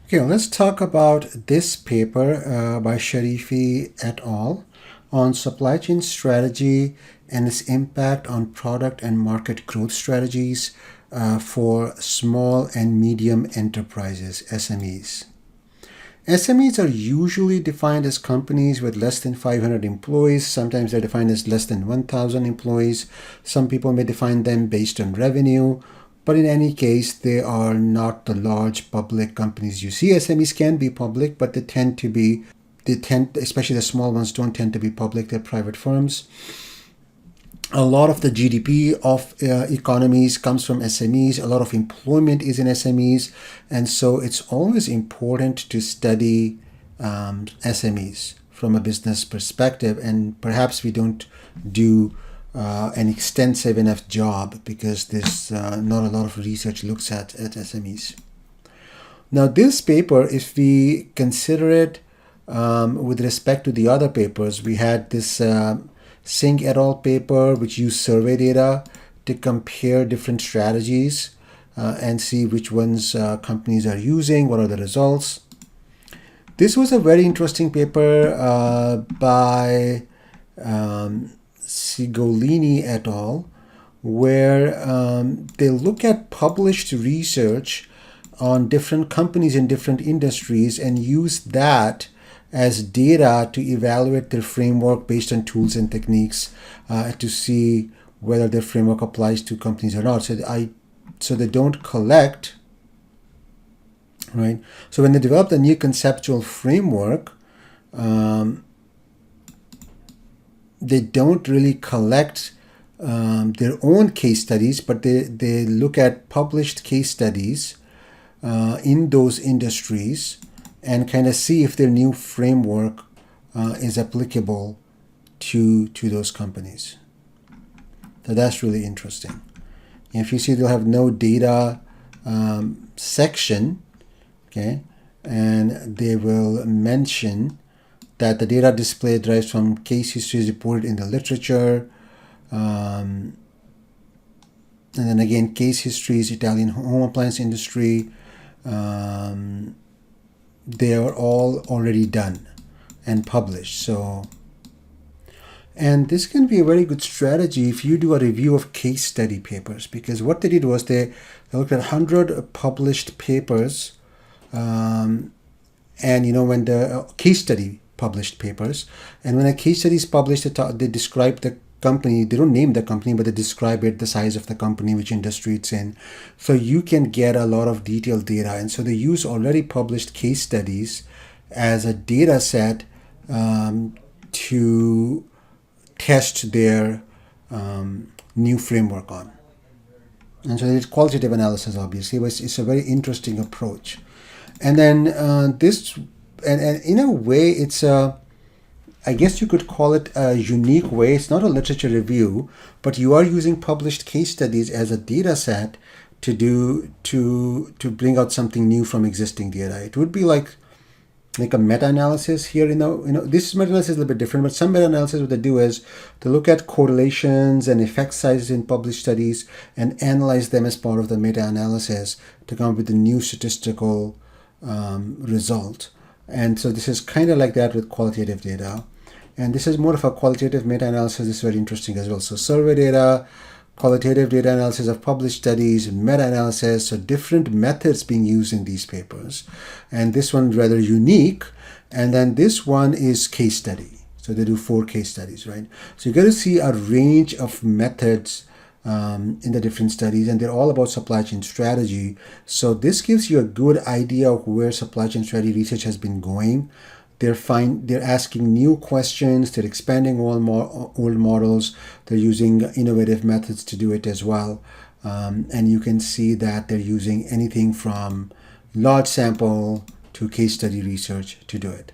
Okay, let's talk about this paper by Sharifi et al. On supply chain strategy and its impact on product and market growth strategies for small and medium enterprises, SMEs. SMEs are usually defined as companies with less than 500 employees. Sometimes they're defined as less than 1,000 employees. Some people may define them based on revenue. But in any case, they are not the large public companies you see. SMEs can be public, but especially the small ones, don't tend to be public. They're private firms. A lot of the GDP of economies comes from SMEs. A lot of employment is in SMEs. And so it's always important to study SMEs from a business perspective. And perhaps we don't do an extensive enough job because there's not a lot of research looks at SMEs. Now, this paper, if we consider it with respect to the other papers, we had this Singh et al. Paper, which used survey data to compare different strategies and see which ones companies are using, what are the results. This was a very interesting paper by Sigolini et al., where they look at published research on different companies in different industries and use that as data to evaluate their framework based on tools and techniques to see whether their framework applies to companies or not. So they don't collect, right? So when they develop the new conceptual framework, they don't really collect their own case studies, but they look at published case studies in those industries and kind of see if their new framework is applicable to those companies. So that's really interesting. And if you see, they'll have no data section, okay, and they will mention that the data displayed derives from case histories reported in the literature. And then again, case histories, Italian home appliance industry, they are all already done and published. And this can be a very good strategy if you do a review of case study papers, because what they did was they looked at 100 published papers, and when the case study published papers, and when a case study is published, they describe the company. They don't name the company, but they describe it, the size of the company, which industry it's in. So you can get a lot of detailed data. And so they use already published case studies as a data set to test their new framework on. And so it's qualitative analysis, obviously, but it's a very interesting approach. And then and in a way, it's I guess you could call it a unique way. It's not a literature review, but you are using published case studies as a data set to bring out something new from existing data. It would be like a meta-analysis here. This meta-analysis is a little bit different, but some meta-analysis, what they do is to look at correlations and effect sizes in published studies and analyze them as part of the meta-analysis to come up with a new statistical result. And so this is kind of like that with qualitative data. And this is more of a qualitative meta-analysis. This is very interesting as well. So survey data, qualitative data analysis of published studies, meta-analysis, so different methods being used in these papers. And this one rather unique. And then this one is case study. So they do 4 case studies, right? So you get to see a range of methods in the different studies, and they're all about supply chain strategy. So this gives you a good idea of where supply chain strategy research has been going. They're asking new questions. They're expanding old models. They're using innovative methods to do it as well. And you can see that they're using anything from large sample to case study research to do it.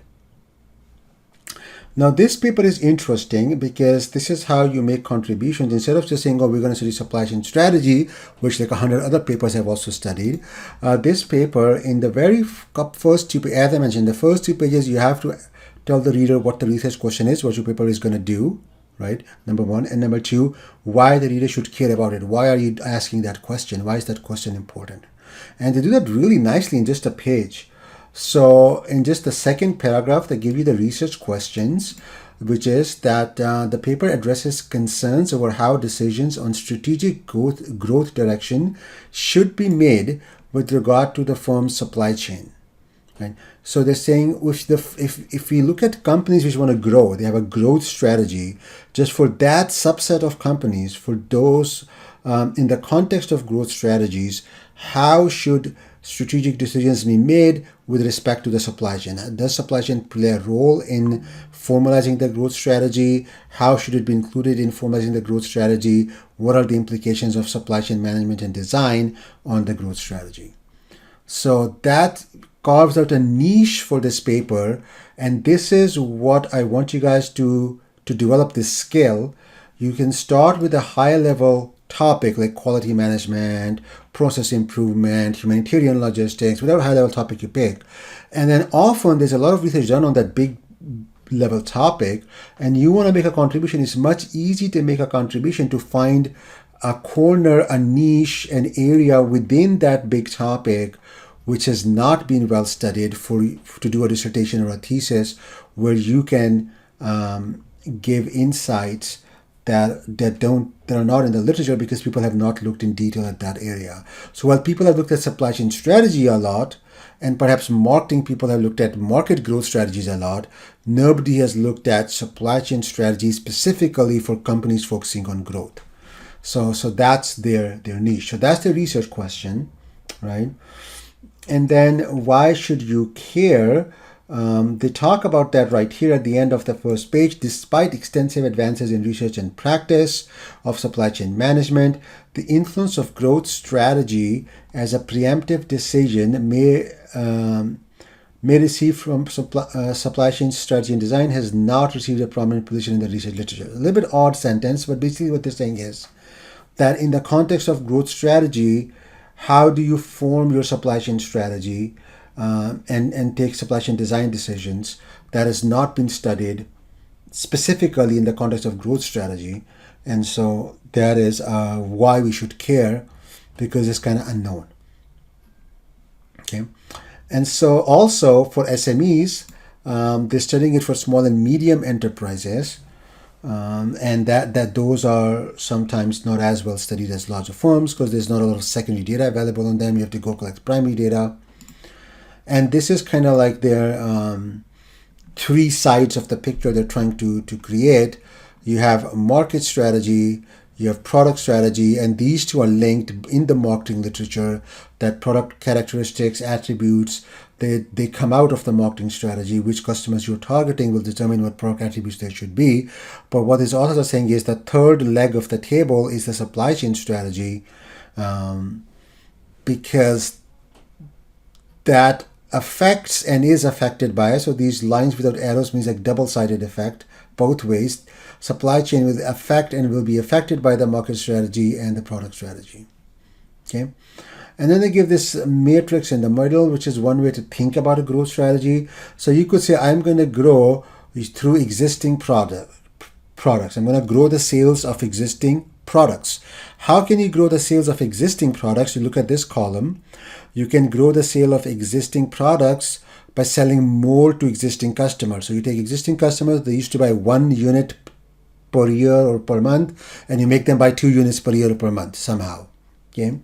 Now, this paper is interesting because this is how you make contributions. Instead of just saying, oh, we're going to study supply chain strategy, which like 100 other papers have also studied, this paper, in the very first 2 pages, as I mentioned, the first 2 pages, you have to tell the reader what the research question is, what your paper is going to do, right? Number 1. And number 2, why the reader should care about it. Why are you asking that question? Why is that question important? And they do that really nicely in just a page. So in just the second paragraph, they give you the research questions, which is that the paper addresses concerns over how decisions on strategic growth direction should be made with regard to the firm's supply chain. Right? So they're saying if we look at companies which want to grow, they have a growth strategy. Just for that subset of companies, for those in the context of growth strategies, how should strategic decisions be made with respect to the supply chain? Does supply chain play a role in formalizing the growth strategy? How should it be included in formalizing the growth strategy? What are the implications of supply chain management and design on the growth strategy? So that carves out a niche for this paper, and this is what I want you guys to develop this skill. You can start with a high level topic like quality management, process improvement, humanitarian logistics, whatever high level topic you pick. And then often there's a lot of research done on that big level topic, and you want to make a contribution. It's much easier to make a contribution to find a corner, a niche, an area within that big topic which has not been well studied to do a dissertation or a thesis, where you can give insights that are not in the literature because people have not looked in detail at that area. So while people have looked at supply chain strategy a lot, and perhaps marketing people have looked at market growth strategies a lot, nobody has looked at supply chain strategies specifically for companies focusing on growth. So that's their niche. So that's the research question, right? And then why should you care? They talk about that right here at the end of the first page. Despite extensive advances in research and practice of supply chain management, the influence of growth strategy as a preemptive decision may receive from supply chain strategy and design has not received a prominent position in the research literature. A little bit odd sentence, but basically what they're saying is that in the context of growth strategy, how do you form your supply chain strategy and take supply chain design decisions? That has not been studied specifically in the context of growth strategy. And so that is why we should care, because it's kind of unknown. Okay. And so also for SMEs, they're studying it for small and medium enterprises. And that those are sometimes not as well studied as larger firms because there's not a lot of secondary data available on them. You have to go collect primary data. And this is kind of like their three sides of the picture they're trying to create. You have market strategy, you have product strategy, and these two are linked in the marketing literature, that product characteristics, attributes, they come out of the marketing strategy. Which customers you're targeting will determine what product attributes there should be. But what these authors are saying is the third leg of the table is the supply chain strategy, because that affects and is affected by it. So these lines without arrows means like double-sided effect both ways. Supply chain will affect and will be affected by the market strategy and the product strategy. Okay. And then they give this matrix in the middle, which is one way to think about a growth strategy. So you could say, I'm going to grow through existing products. I'm going to grow the sales of existing products. How can you grow the sales of existing products? You look at this column. You can grow the sale of existing products by selling more to existing customers. So you take existing customers, they used to buy 1 unit per year or per month, and you make them buy 2 units per year or per month somehow. Okay.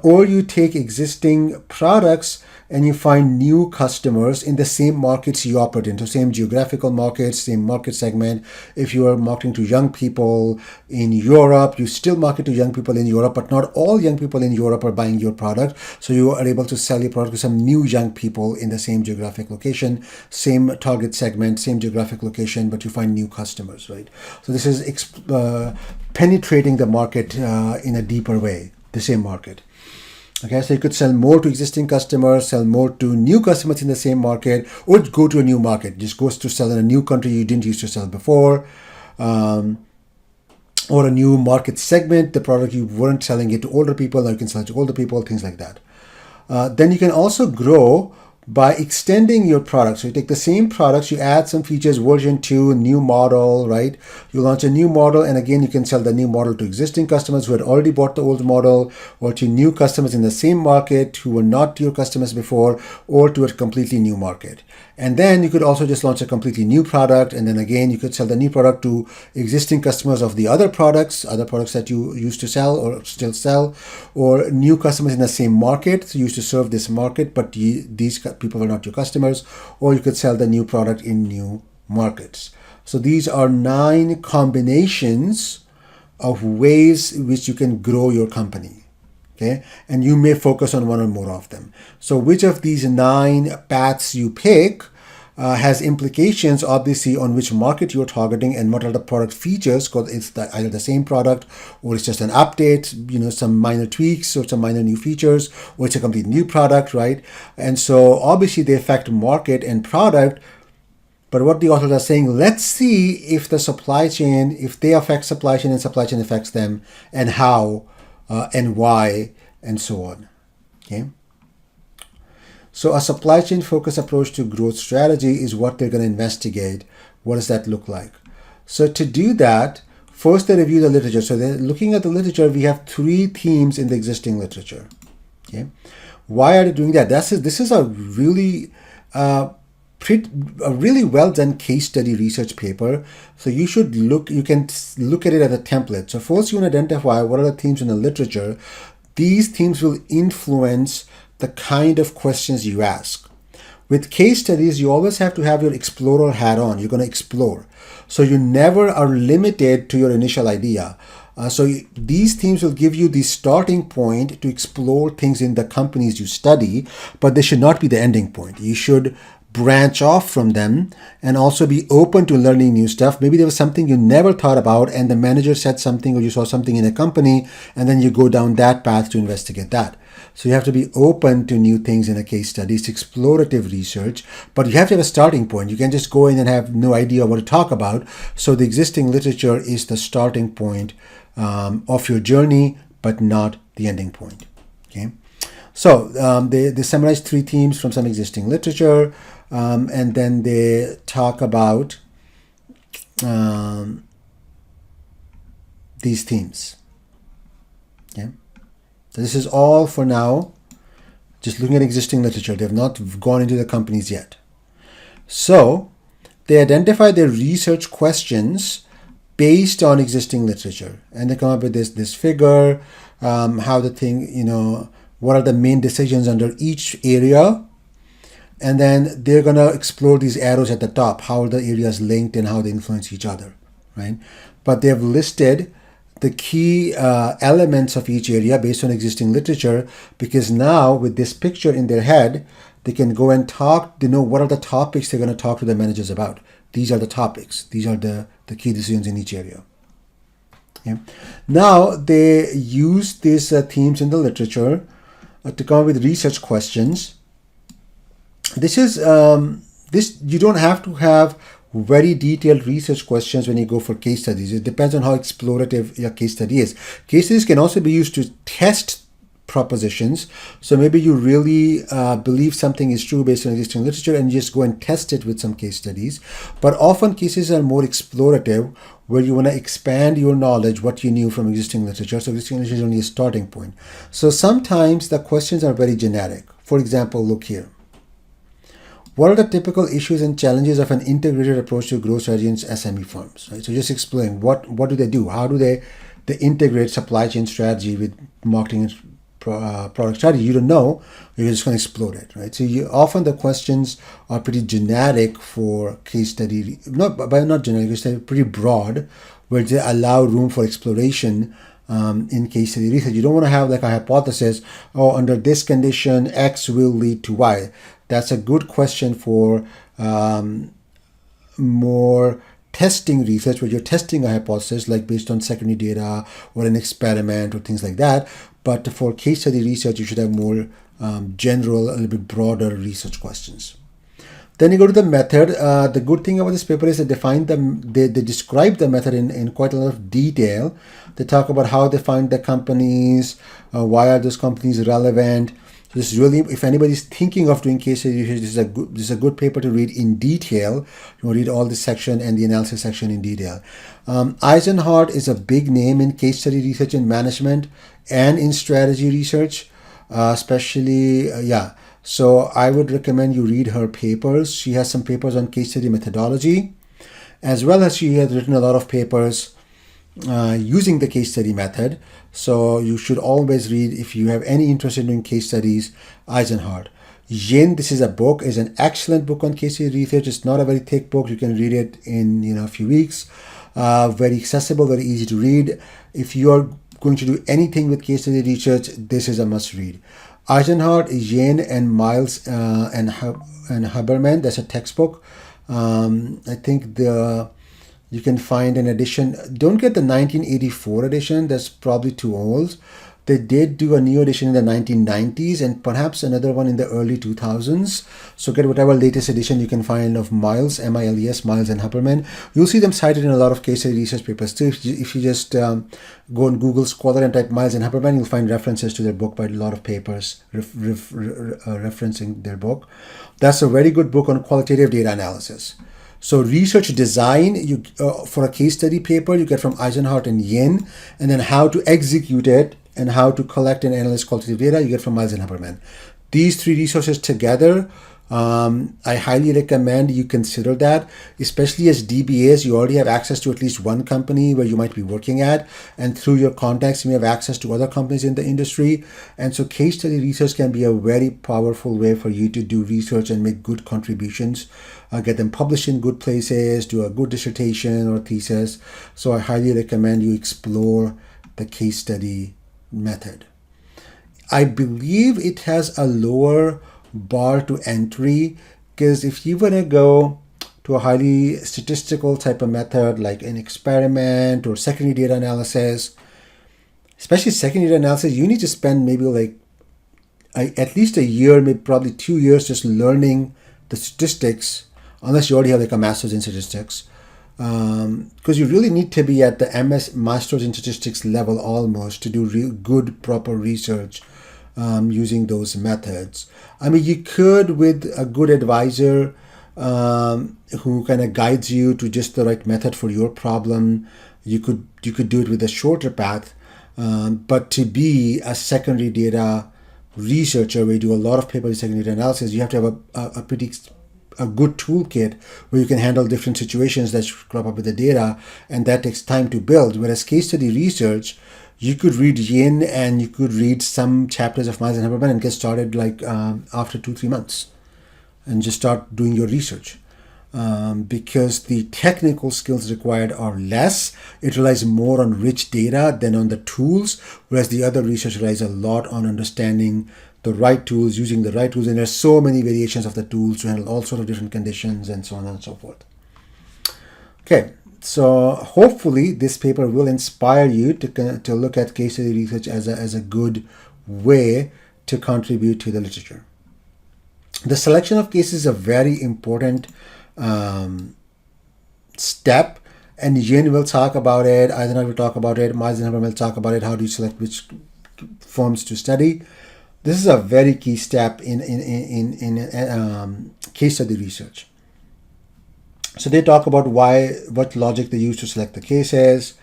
Or you take existing products and you find new customers in the same markets you operate in. So same geographical markets, same market segment. If you are marketing to young people in Europe, you still market to young people in Europe, but not all young people in Europe are buying your product. So you are able to sell your product to some new young people in the same geographic location, same target segment, same geographic location, but you find new customers, right? So this is penetrating the market in a deeper way, the same market. Okay, so you could sell more to existing customers, sell more to new customers in the same market, or go to a new market. Just goes to sell in a new country you didn't used to sell before, or a new market segment. The product you weren't selling it to older people, now you can sell it to older people, things like that. Then you can also grow by extending your product. So you take the same products, you add some features, version 2, new model, right? You launch a new model, and again, you can sell the new model to existing customers who had already bought the old model, or to new customers in the same market who were not your customers before, or to a completely new market. And then you could also just launch a completely new product, and then again, you could sell the new product to existing customers of the other products that you used to sell or still sell, or new customers in the same market. So you used to serve this market, but these people were not your customers, or you could sell the new product in new markets. So these are 9 combinations of ways in which you can grow your company. Okay, and you may focus on one or more of them. So which of these 9 paths you pick has implications, obviously, on which market you're targeting and what are the product features, because it's either the same product, or it's just an update, some minor tweaks or some minor new features, or it's a complete new product, right? And so obviously they affect market and product. But what the authors are saying, let's see if the supply chain, if they affect supply chain and supply chain affects them, and how and why, and so on. Okay. So a supply chain focused approach to growth strategy is what they're going to investigate. What does that look like? So to do that, first they review the literature. So they're looking at the literature. We have 3 themes in the existing literature. Okay. Why are they doing that? This is a really well done case study research paper. So you can look at it as a template. So first you want to identify what are the themes in the literature. These themes will influence the kind of questions you ask. With case studies, you always have to have your explorer hat on. You're going to explore. So you never are limited to your initial idea. So these themes will give you the starting point to explore things in the companies you study, but they should not be the ending point. You should branch off from them and also be open to learning new stuff. Maybe there was something you never thought about and the manager said something, or you saw something in a company, and then you go down that path to investigate that. So you have to be open to new things in a case study. It's explorative research, but you have to have a starting point. You can't just go in and have no idea what to talk about. So the existing literature is the starting point of your journey, but not the ending point. Okay. So they summarize 3 themes from some existing literature, and then they talk about these themes. Okay. So this is all for now, just looking at existing literature. They have not gone into the companies yet. So they identify their research questions based on existing literature, and they come up with this figure, how the thing, what are the main decisions under each area, and then they're going to explore these arrows at the top, how are the areas linked and how they influence each other, right? But they have listed the key elements of each area based on existing literature, because now with this picture in their head, they can go and talk, they know what are the topics they're going to talk to the managers about. These are the topics. These are the key decisions in each area. Okay. Now they use these themes in the literature to come up with research questions. This is you don't have to have very detailed research questions when you go for case studies. It depends on how explorative your case study is. Case studies can also be used to test propositions. So maybe you really believe something is true based on existing literature and you just go and test it with some case studies. But often cases are more explorative, where you want to expand your knowledge, what you knew from existing literature. So existing literature is only a starting point. So sometimes the questions are very generic. For example, look here. What are the typical issues and challenges of an integrated approach to growth strategy in SME firms? Right? So just explain what do they do? How do they integrate supply chain strategy with marketing and product strategy? You don't know. You're just going to explore it, right? So often the questions are pretty generic for case study, not generic, they're pretty broad, where they allow room for exploration in case study research. You don't want to have like a hypothesis, under this condition, X will lead to Y. That's a good question for more testing research, where you're testing a hypothesis, like based on secondary data or an experiment or things like that. But for case study research, you should have more general, a little bit broader research questions. Then you go to the method. The good thing about this paper is they describe the method in quite a lot of detail. They talk about how they find the companies, why are those companies relevant, So this is really, if anybody's thinking of doing case study research, this is a good paper to read in detail. You will read all this section and the analysis section in detail. Eisenhardt is a big name in case study research in management and in strategy research, especially, yeah. So I would recommend you read her papers. She has some papers on case study methodology, as well as she has written a lot of papers using the case study method. So you should always read, if you have any interest in doing case studies, Eisenhardt. Yin, this is a book, is an excellent book on case study research. It's not a very thick book. You can read it in a few weeks. Very accessible, very easy to read. If you are going to do anything with case study research, this is a must read. Eisenhardt, Yin, and Miles and Haberman. That's a textbook. I think you can find an edition. Don't get the 1984 edition. That's probably too old. They did do a new edition in the 1990s and perhaps another one in the early 2000s. So get whatever latest edition you can find of Miles, M-I-L-E-S, Miles and Haberman. You'll see them cited in a lot of case study research papers too. If you just go on Google Scholar and type Miles and Haberman, you'll find references to their book by a lot of papers referencing their book. That's a very good book on qualitative data analysis. So research design, for a case study paper, you get from Eisenhardt and Yin, and then how to execute it and how to collect and analyze qualitative data, you get from Miles and Haberman. These three resources together, I highly recommend you consider that, especially as DBAs. You already have access to at least one company where you might be working at, and through your contacts you may have access to other companies in the industry. And so case study research can be a very powerful way for you to do research and make good contributions, get them published in good places, do a good dissertation or thesis. So I highly recommend you explore the case study method. I believe it has a lower bar to entry, because if you want to go to a highly statistical type of method like an experiment or secondary data analysis, especially secondary data analysis, you need to spend maybe like at least a year, maybe probably 2 years just learning the statistics, unless you already have like a master's in statistics, because you really need to be at the master's in statistics level almost to do good proper research using those methods. I mean, you could, with a good advisor who kind of guides you to just the right method for your problem, you could do it with a shorter path. But to be a secondary data researcher, where you do a lot of papers in secondary data analysis, you have to have a good toolkit where you can handle different situations that crop up with the data, and that takes time to build. Whereas case study research, you could read Yin and you could read some chapters of Miles and Haberman and get started like after 2-3 months and just start doing your research. Because the technical skills required are less. It relies more on rich data than on the tools, whereas the other research relies a lot on understanding the right tools, using the right tools, and there's so many variations of the tools to handle all sorts of different conditions and so on and so forth. Okay, so hopefully this paper will inspire you to look at case study research as a good way to contribute to the literature. The selection of cases is a very important step, and Yin will talk about it, Eisenhardt will talk about it, Miles and Haberman will talk about it, how do you select which firms to study. This is a very key step in case study research. So they talk about what logic they use to select the cases.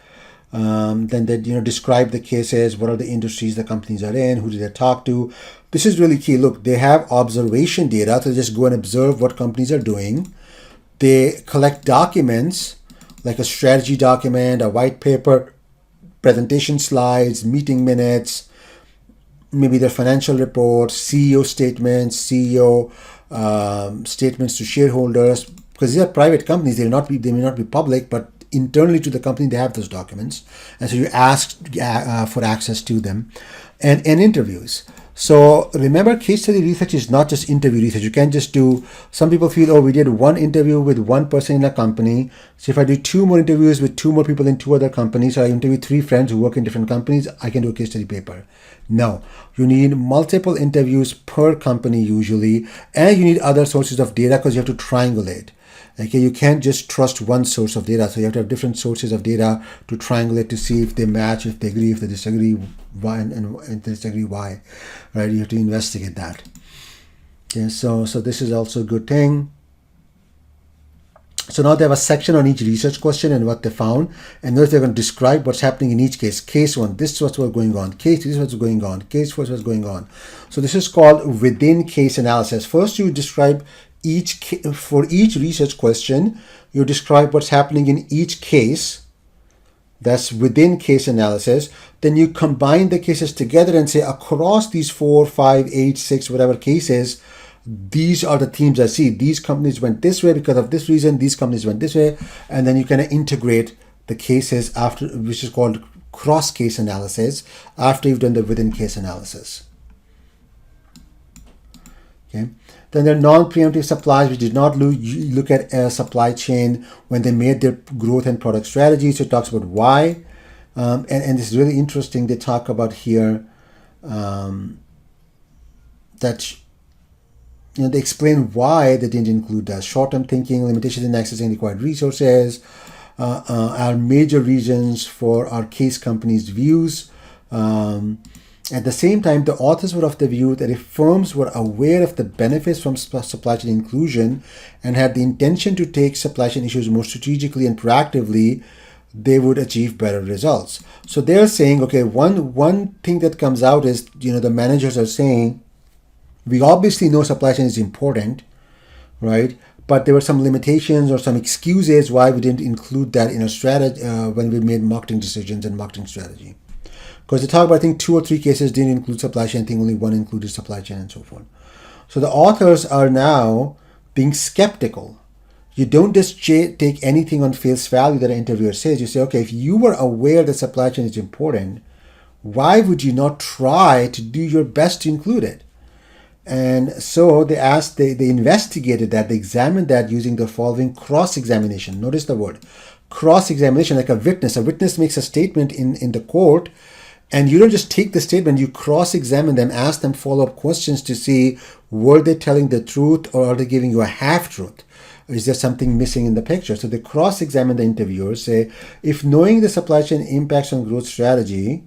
Then they describe the cases, what are the industries the companies are in, who do they talk to. This is really key. Look, they have observation data, so just go and observe what companies are doing. They collect documents like a strategy document, a white paper, presentation slides, meeting minutes, maybe their financial reports, CEO statements, CEO statements to shareholders, because these are private companies. They may not be public, but internally to the company they have those documents, and so you ask for access to them, and interviews. So remember, case study research is not just interview research. You can't just do, some people feel, oh, we did one interview with one person in a company, so if I do 2 more interviews with 2 more people in 2 other companies, or I interview 3 friends who work in different companies, I can do a case study paper. No, you need multiple interviews per company usually, and you need other sources of data because you have to triangulate. Okay, you can't just trust one source of data. So you have to have different sources of data to triangulate to see if they match, if they agree, if they disagree, why, and if they disagree, why, right? You have to investigate that. Okay, so this is also a good thing. So now they have a section on each research question and what they found. And notice they're going to describe what's happening in each case. Case 1, this is what's going on. Case 2, this is what's going on. Case 4, what's going on. So this is called within case analysis. First, you describe for each research question, you describe what's happening in each case. That's within case analysis. Then you combine the cases together and say across these 4, 5, 8, 6, whatever cases, these are the themes I see. These companies went this way because of this reason. These companies went this way. And then you kind of integrate the cases after, which is called cross-case analysis, after you've done the within-case analysis. Okay. Then there are non-preemptive suppliers which did not look at a supply chain when they made their growth and product strategy. So it talks about why. And it's really interesting. They talk about here that they explain why they didn't include that. Short-term thinking, limitations in accessing required resources, are major reasons for our case companies' views. At the same time, the authors were of the view that if firms were aware of the benefits from supply chain inclusion and had the intention to take supply chain issues more strategically and proactively, they would achieve better results. So they're saying, okay, one thing that comes out is, the managers are saying, we obviously know supply chain is important, right? But there were some limitations or some excuses why we didn't include that in our strategy when we made marketing decisions and marketing strategy. Because they talk about, I think, 2 or 3 cases didn't include supply chain. I think only 1 included supply chain and so forth. So the authors are now being skeptical. You don't just take anything on face value that an interviewer says. You say, okay, if you were aware that supply chain is important, why would you not try to do your best to include it? And so they investigated that, they examined that using the following cross-examination. Notice the word cross-examination, like a witness. A witness makes a statement in the court, and you don't just take the statement, you cross-examine them, ask them follow-up questions to see were they telling the truth or are they giving you a half-truth? Is there something missing in the picture? So they cross-examine the interviewers, say, if knowing the supply chain impacts on growth strategy,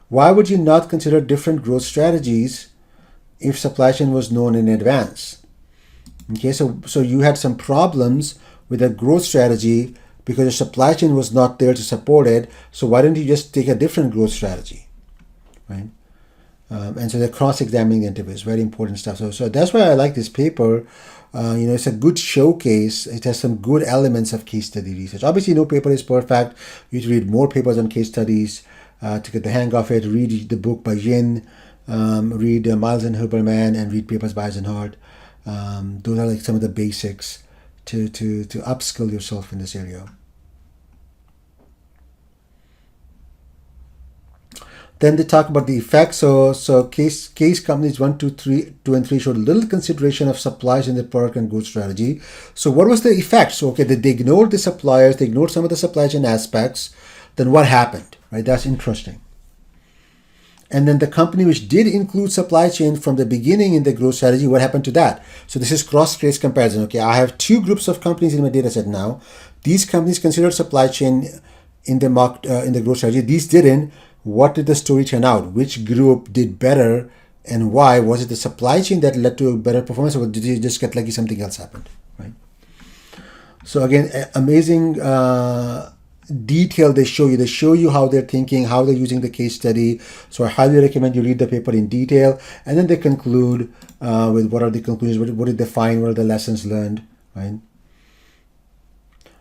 why would you not consider different growth strategies if supply chain was known in advance? Okay, so you had some problems with a growth strategy because the supply chain was not there to support it. So why don't you just take a different growth strategy, right? And so they're cross-examining the interviews, very important stuff. So that's why I like this paper. It's a good showcase. It has some good elements of case study research. Obviously, no paper is perfect. You need to read more papers on case studies to get the hang of it. Read the book by Yin. Read Miles and Huberman, and read papers by Eisenhardt. Those are like some of the basics to upskill yourself in this area. Then they talk about the effects. So case companies 1, 2, and 3 showed little consideration of suppliers in their product and growth strategy. So what was the effect? So okay, they ignored the suppliers, they ignored some of the supply chain aspects. Then what happened? Right, that's interesting. And then the company which did include supply chain from the beginning in the growth strategy, what happened to that? So this is cross-case comparison. Okay, I have 2 groups of companies in my data set now. These companies considered supply chain in the growth strategy. These didn't. What did the story turn out? Which group did better and why? Was it the supply chain that led to a better performance, or did you just get lucky something else happened, right? So again, amazing detail they show you how they're thinking, how they're using the case study. So I highly recommend you read the paper in detail, and then they conclude with what are the conclusions, what did they find, what are the lessons learned, right?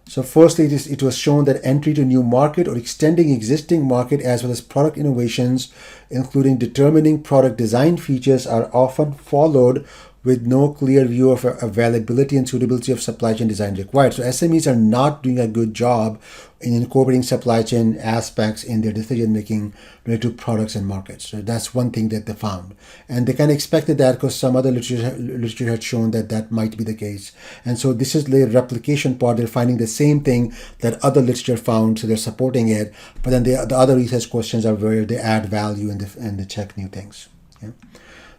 So firstly, it was shown that entry to new market or extending existing market as well as product innovations, including determining product design features, are often followed with no clear view of availability and suitability of supply chain design required. So SMEs are not doing a good job in incorporating supply chain aspects in their decision making related to products and markets. So that's one thing that they found. And they kind of expected that because some other literature had shown that might be the case. And so this is the replication part. They're finding the same thing that other literature found, so they're supporting it. But then the other research questions are where they add value and they check new things. Okay?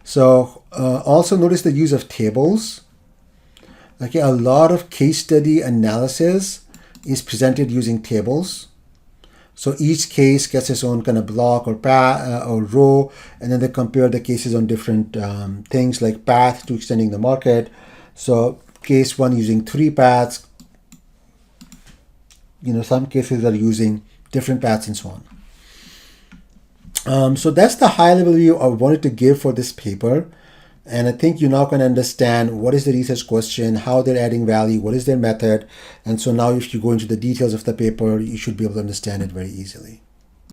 So also notice the use of tables. Okay, a lot of case study analysis is presented using tables. So each case gets its own kind of block or path or row, and then they compare the cases on different things like path to extending the market. So case one using 3 paths, some cases are using different paths and so on. So that's the high level view I wanted to give for this paper. And I think you now can understand what is the research question, how they're adding value, what is their method. And so now if you go into the details of the paper, you should be able to understand it very easily.